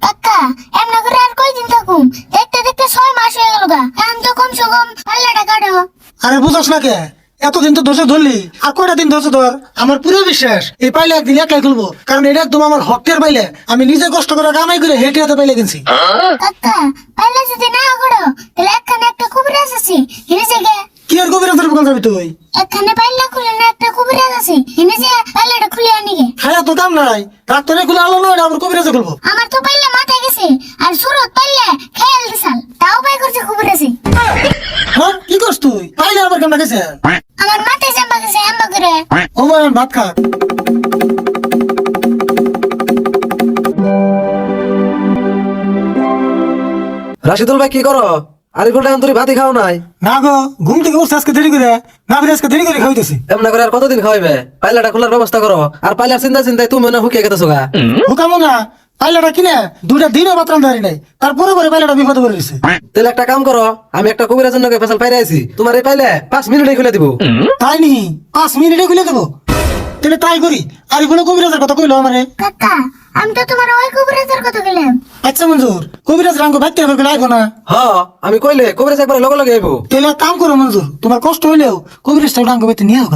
কাকা এমন করে আর কয়দিন থাকুম? দেখতে দেখতে 6 মাস হয়ে গেল গা। এখন তো কমসে কম পাল্লাটা কাটো। আরে বুঝছ না কে, এতদিন তো ধৈর্য ধরলি, আর কয়টা দিন ধৈর্য ধর। আমার পুরো বিশ্বাস এই পাইলে একদিন একলাই খুলবো, কারণ এটা একদম আমার হকের পাইলে। আমি নিজে কষ্ট করে কামাই করে হেঁটে হাতে পাইলে কিনছি। কাকা পাল্লা যদি না করো তাহলে একখানে একটা কুবরাজ আছে হিনে জায়গা। কি আর কবিরাজের দোকান যাবি তুই? একখানে পাল্লা খুলে না একটা কুবরাজ আছে হিনে যে পাল্লাটা খুলে আনি গে। হ্যাঁ তো কাম নাই, ডাক্তারে খুলে আলো নয়, আবার কবিরাজে খুলবো। আমার তো পাল্লা মাথায় গেছে আর সুরত পাল্লা খেয়াল দিছাল তাও পাই করছে কুবরাজে। হ্যাঁ কি করছ তুই? পাইলে আবার কেমন গেছে? আমার মাথায় জাম্বা গেছে আম্বা করে। ও মা, ভাত খা। রাশিদুল ভাই কি করো? আরিফুল টাইম ধরে ভাতই খাও নাই? না গো, ঘুম থেকে উঠছে আজকে দেরি করে, না ফিরে আজকে দেরি করে খাইতেছি। এমন করে আর কতদিন খাওয়াইবে? পাইলাটা খোলার ব্যবস্থা করো। আর পাইলার চিন্তা চিন্তায় তুমি মনে হুকিয়ে গেতেছো গা। হুকামো না, পাইলাটা কিনে 2টা দিনও বাতরান দাঁড়ি নাই, তারপরে পরে পাইলাটা বিপদে পড়ে গেছে। তাহলে একটা কাম করো, আমি একটা কবিরাজের জন্য ফেসাল পাইরে আইছি, তোমার এই পাইলে 5 মিনিটে খুলে দিব। তাই নি? 5 মিনিটে খুলে দেবো? তাহলে তাই করি। আর এগুলো কবিরাজের কথা কইলো আমারে। কাকা আমি তো তোমার ওই কুবরাজের কথা বললাম। আচ্ছা মঞ্জুর, কবিরাজ রাঙ্গ বাইতে হবে লাগবো না? হ, আমি কইলে কবিরাজ একবার লগে লগে আইবো। তাহলে এক কাম করো মঞ্জুর, তোমার কষ্ট হইলেও কবিরাজটা রাঙ্গ বাইতে নিয়ে হোক।